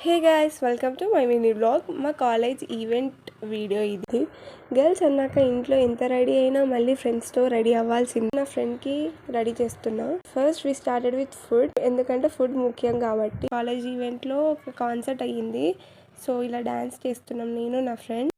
Hey guys, welcome to my mini blog. మా college event video ఇది. Girls అన్నాక ఇంట్లో ఎంత రెడీ అయినా మళ్ళీ ఫ్రెండ్స్తో రెడీ అవ్వాల్సింది. నా ఫ్రెండ్కి రెడీ చేస్తున్నా. First we started with food, ఎందుకంటే ఫుడ్ ముఖ్యం కాబట్టి. కాలేజ్ ఈవెంట్లో ఒక కాన్సర్ట్ అయ్యింది, సో ఇలా డాన్స్ చేస్తున్నాం నేను నా ఫ్రెండ్.